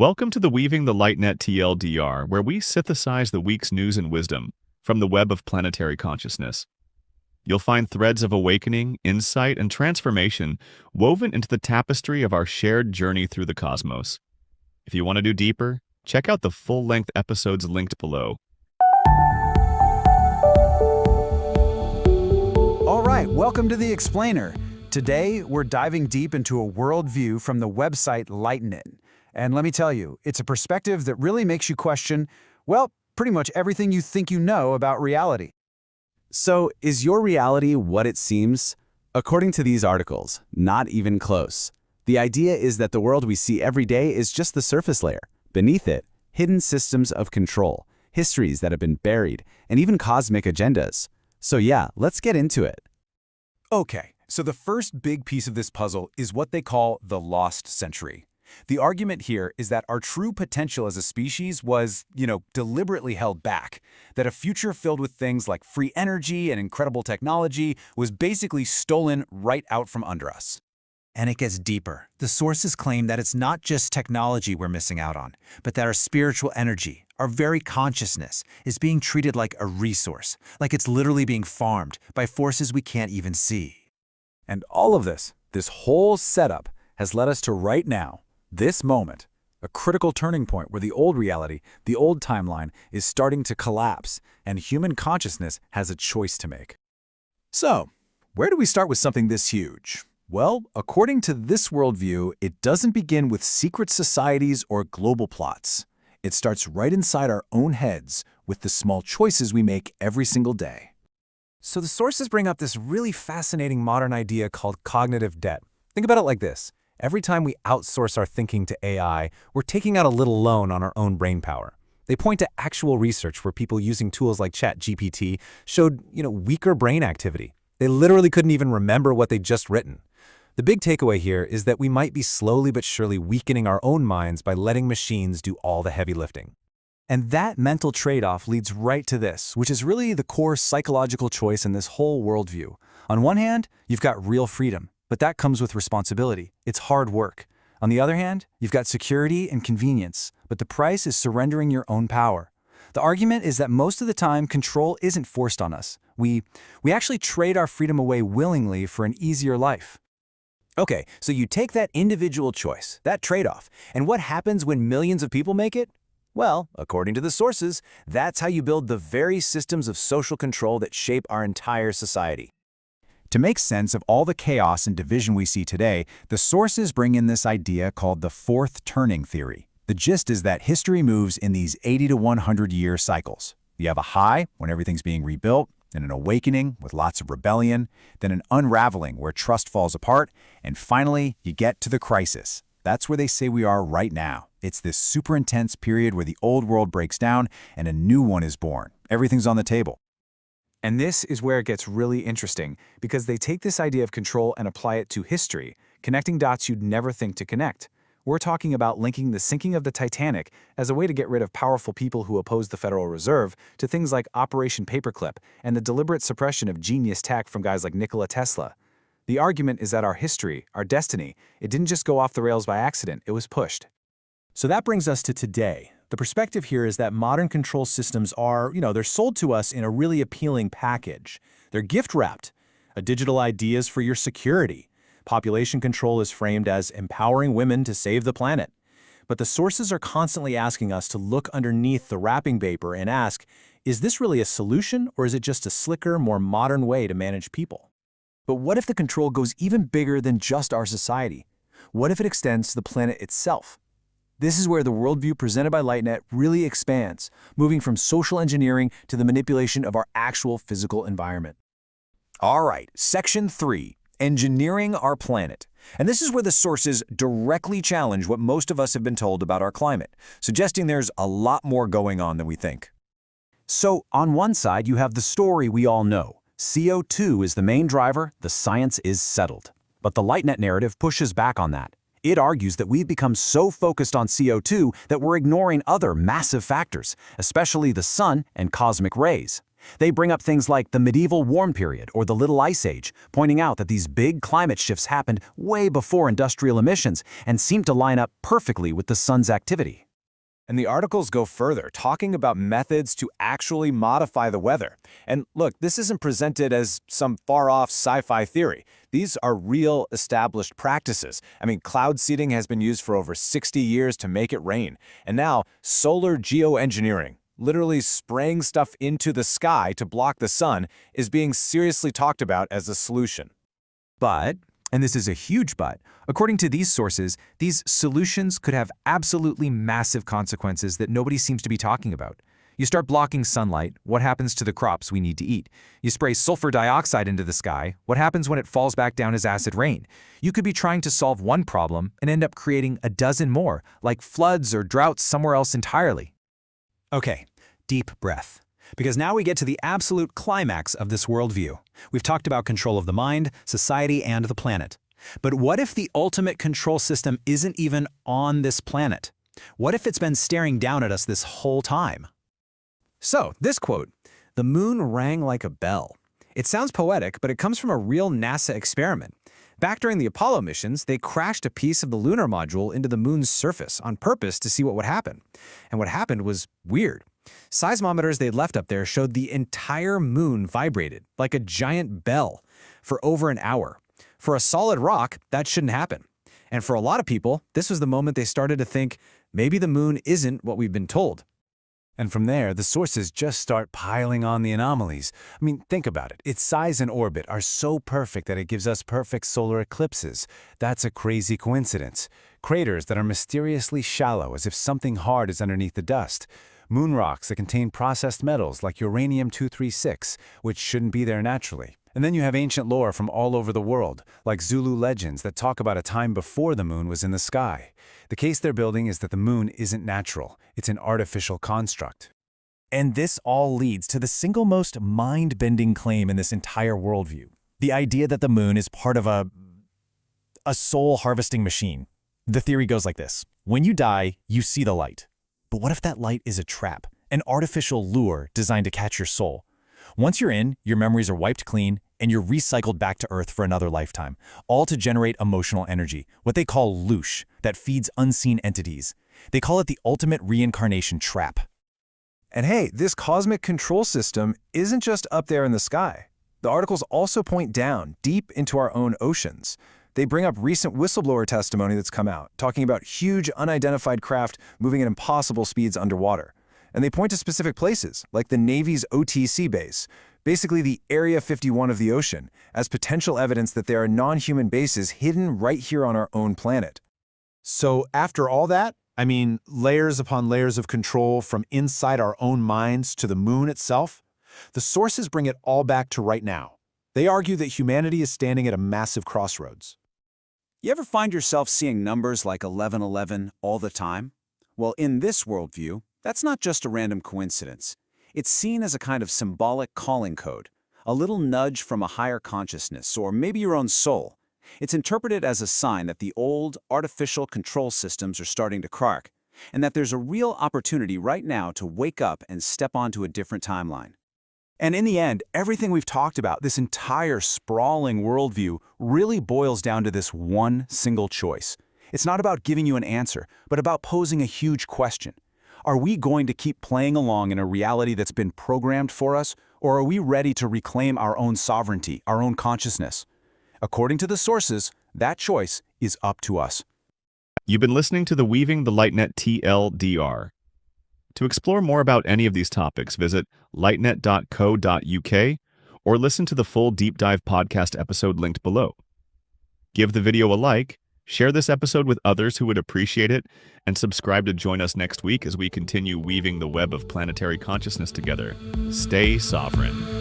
Welcome to the Weaving the Light Net TLDR, where we synthesize the week's news and wisdom from the web of planetary consciousness. You'll find threads of awakening, insight, and transformation woven into the tapestry of our shared journey through the cosmos. If you want to do deeper, check out the full-length episodes linked below. All right, welcome to The Explainer. Today, we're diving deep into a worldview from the website Lighten It. And let me tell you, it's a perspective that really makes you question, well, pretty much everything you think you know about reality. So, is your reality what it seems? According to these articles, not even close. The idea is that the world we see every day is just the surface layer. Beneath it, hidden systems of control, histories that have been buried, and even cosmic agendas. So yeah, let's get into it. Okay, so the first big piece of this puzzle is what they call the lost century. The argument here is that our true potential as a species was, deliberately held back, that a future filled with things like free energy and incredible technology was basically stolen right out from under us. And it gets deeper. The sources claim that it's not just technology we're missing out on, but that our spiritual energy, our very consciousness, is being treated like a resource, like it's literally being farmed by forces we can't even see. And all of this whole setup, has led us to right now, this moment, a critical turning point where the old reality, the old timeline, is starting to collapse, and human consciousness has a choice to make. So, where do we start with something this huge? Well, according to this worldview, it doesn't begin with secret societies or global plots. It starts right inside our own heads with the small choices we make every single day. So the sources bring up this really fascinating modern idea called cognitive debt. Think about it like this. Every time we outsource our thinking to AI, we're taking out a little loan on our own brain power. They point to actual research where people using tools like ChatGPT showed, weaker brain activity. They literally couldn't even remember what they'd just written. The big takeaway here is that we might be slowly but surely weakening our own minds by letting machines do all the heavy lifting. And that mental trade-off leads right to this, which is really the core psychological choice in this whole worldview. On one hand, you've got real freedom, but that comes with responsibility. It's hard work. On the other hand, you've got security and convenience, but the price is surrendering your own power. The argument is that most of the time, control isn't forced on us. We actually trade our freedom away willingly for an easier life. Okay, so you take that individual choice, that trade-off, and what happens when millions of people make it? Well, according to the sources, that's how you build the very systems of social control that shape our entire society. To make sense of all the chaos and division we see today, the sources bring in this idea called the fourth turning theory. The gist is that history moves in these 80 to 100 year cycles. You have a high, when everything's being rebuilt, then an awakening with lots of rebellion, then an unraveling where trust falls apart, and finally, you get to the crisis. That's where they say we are right now. It's this super intense period where the old world breaks down and a new one is born. Everything's on the table. And this is where it gets really interesting, because they take this idea of control and apply it to history, connecting dots you'd never think to connect. We're talking about linking the sinking of the Titanic as a way to get rid of powerful people who oppose the Federal Reserve to things like Operation Paperclip and the deliberate suppression of genius tech from guys like Nikola Tesla. The argument is that our history, our destiny, it didn't just go off the rails by accident, it was pushed. So that brings us to today. The perspective here is that modern control systems are, they're sold to us in a really appealing package. They're gift-wrapped. A digital ideas for your security. Population control is framed as empowering women to save the planet. But the sources are constantly asking us to look underneath the wrapping paper and ask, is this really a solution or is it just a slicker, more modern way to manage people? But what if the control goes even bigger than just our society? What if it extends to the planet itself? This is where the worldview presented by LightNet really expands, moving from social engineering to the manipulation of our actual physical environment. All right, Section 3, Engineering Our Planet. And this is where the sources directly challenge what most of us have been told about our climate, suggesting there's a lot more going on than we think. So, on one side, you have the story we all know. CO2 is the main driver, the science is settled. But the LightNet narrative pushes back on that. It argues that we've become so focused on CO2 that we're ignoring other massive factors, especially the sun and cosmic rays. They bring up things like the medieval warm period or the Little Ice Age, pointing out that these big climate shifts happened way before industrial emissions and seem to line up perfectly with the sun's activity. And the articles go further, talking about methods to actually modify the weather. And look, this isn't presented as some far-off sci-fi theory. These are real, established practices. I mean, cloud seeding has been used for over 60 years to make it rain. And now, solar geoengineering, literally spraying stuff into the sky to block the sun, is being seriously talked about as a solution. But, and this is a huge but, according to these sources, these solutions could have absolutely massive consequences that nobody seems to be talking about. You start blocking sunlight, what happens to the crops we need to eat? You spray sulfur dioxide into the sky, what happens when it falls back down as acid rain? You could be trying to solve one problem and end up creating a dozen more, like floods or droughts somewhere else entirely. Okay, deep breath. Because now we get to the absolute climax of this worldview. We've talked about control of the mind, society, and the planet. But what if the ultimate control system isn't even on this planet? What if it's been staring down at us this whole time? So, this quote, "The moon rang like a bell." It sounds poetic, but it comes from a real NASA experiment. Back during the Apollo missions, they crashed a piece of the lunar module into the moon's surface on purpose to see what would happen. And what happened was weird. Seismometers they'd left up there showed the entire moon vibrated, like a giant bell, for over an hour. For a solid rock, that shouldn't happen. And for a lot of people, this was the moment they started to think, maybe the moon isn't what we've been told. And from there, the sources just start piling on the anomalies. I mean, think about it. Its size and orbit are so perfect that it gives us perfect solar eclipses. That's a crazy coincidence. Craters that are mysteriously shallow, as if something hard is underneath the dust. Moon rocks that contain processed metals like uranium-236, which shouldn't be there naturally. And then you have ancient lore from all over the world, like Zulu legends that talk about a time before the moon was in the sky. The case they're building is that the moon isn't natural, it's an artificial construct. And this all leads to the single most mind-bending claim in this entire worldview. The idea that the moon is part of a soul-harvesting machine. The theory goes like this. When you die, you see the light. But what if that light is a trap, an artificial lure designed to catch your soul? Once you're in, your memories are wiped clean, and you're recycled back to Earth for another lifetime, all to generate emotional energy, what they call loosh, that feeds unseen entities. They call it the ultimate reincarnation trap. And hey, this cosmic control system isn't just up there in the sky. The articles also point down, deep into our own oceans. They bring up recent whistleblower testimony that's come out, talking about huge unidentified craft moving at impossible speeds underwater. And they point to specific places, like the Navy's OTC base, basically the Area 51 of the ocean, as potential evidence that there are non-human bases hidden right here on our own planet. So after all that, I mean, layers upon layers of control from inside our own minds to the moon itself, the sources bring it all back to right now. They argue that humanity is standing at a massive crossroads. You ever find yourself seeing numbers like 1111 all the time? Well, in this worldview, that's not just a random coincidence. It's seen as a kind of symbolic calling code, a little nudge from a higher consciousness, or maybe your own soul. It's interpreted as a sign that the old, artificial control systems are starting to crack, and that there's a real opportunity right now to wake up and step onto a different timeline. And in the end, everything we've talked about, this entire sprawling worldview, really boils down to this one single choice. It's not about giving you an answer, but about posing a huge question. Are we going to keep playing along in a reality that's been programmed for us, or are we ready to reclaim our own sovereignty, our own consciousness? According to the sources, that choice is up to us. You've been listening to the Weaving the LightNet TLDR. To explore more about any of these topics, visit lightnet.co.uk or listen to the full deep dive podcast episode linked below. Give the video a like, share this episode with others who would appreciate it, and subscribe to join us next week as we continue weaving the web of planetary consciousness together. Stay sovereign.